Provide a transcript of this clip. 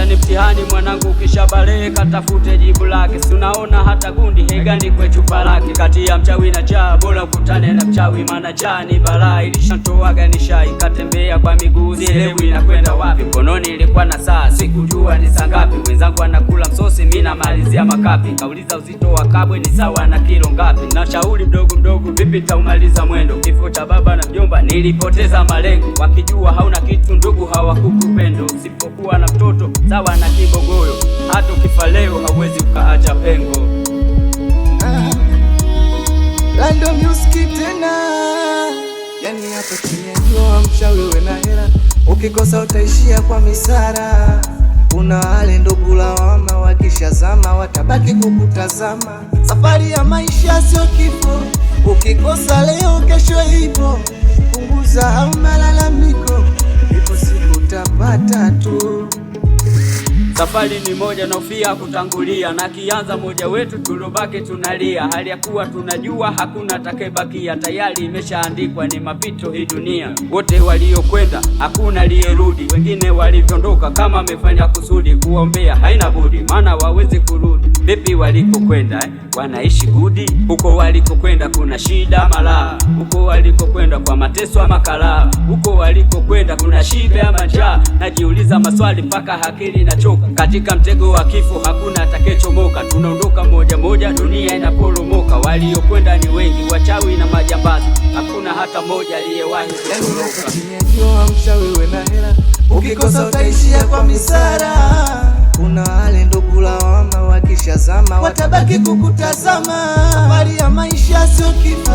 maisha ni mtihani mwanangu, ukishabale katafute jibu lake. Si unaona hata gundi hegandi kwe chupa lake. Kati ya mchawi na jaa bora ukutane na mchawi, maana jaa ni balaa. Ilishantoaga ni shai katembea kwa miguu, sielewi inakwenda wapi. Mkononi ilikuwa na saa, sikujua ni saa ngapi. Wenzangu anakula msosi, mimi namalizia makapi. Kauliza uzito wa kabwe ni sawa na kilo ngapi. Na shauri mdogo mdogo, vipi taumaliza mwendo. Kifo cha baba na mjomba nilipoteza malengo. Wakijua hauna kitu ndugu hawakukupendo. Usipokuwa na mtoto sawa na kibogoyo, hata ukifa leo hauwezi ukaacha pengo. Lando music tena, yani hapa chini ya jua mchawi we na hela, ukikosa utaishia kwa misara. Kuna wale ndugu lawama, wakishazama watabaki kukutazama. Safari ya maisha sio kifo, ukikosa leo kesho ipo. Punguza au malalamiko, ipo siku utapata tu. Safari ni moja na ufia kutangulia, na kianza moja wetu tulobaki tunalia. Hali ya kuwa tunajua hakuna atakayebakia, tayari imeshaandikwa ni mapito hii dunia. Wote waliokwenda hakuna aliyerudi, wengine walivyoondoka kama amefanya kusudi. Kuombea haina budi, maana wawezi kurudi. Vipi walikokwenda wanaishi gudi? Huko walikokwenda kuna shida malaa, huko walikokwenda kwa mateso ama kalaa, huko walikokwenda kuna shibe ama njaa. Najiuliza maswali mpaka akili nachoka. Katika mtego wa kifo hakuna atakayechomoka, tunaondoka moja moja dunia inaporomoka. Waliokwenda ni wengi, wachawi na majambazi, hakuna hata moja aliyewahi kutoroka. Jua mchawi we na hela, ukikosa utaishia kwa misara. Kuna wale ndugu lawama, wakishazama watabaki kukutazama. Safari ya maisha sio kifo,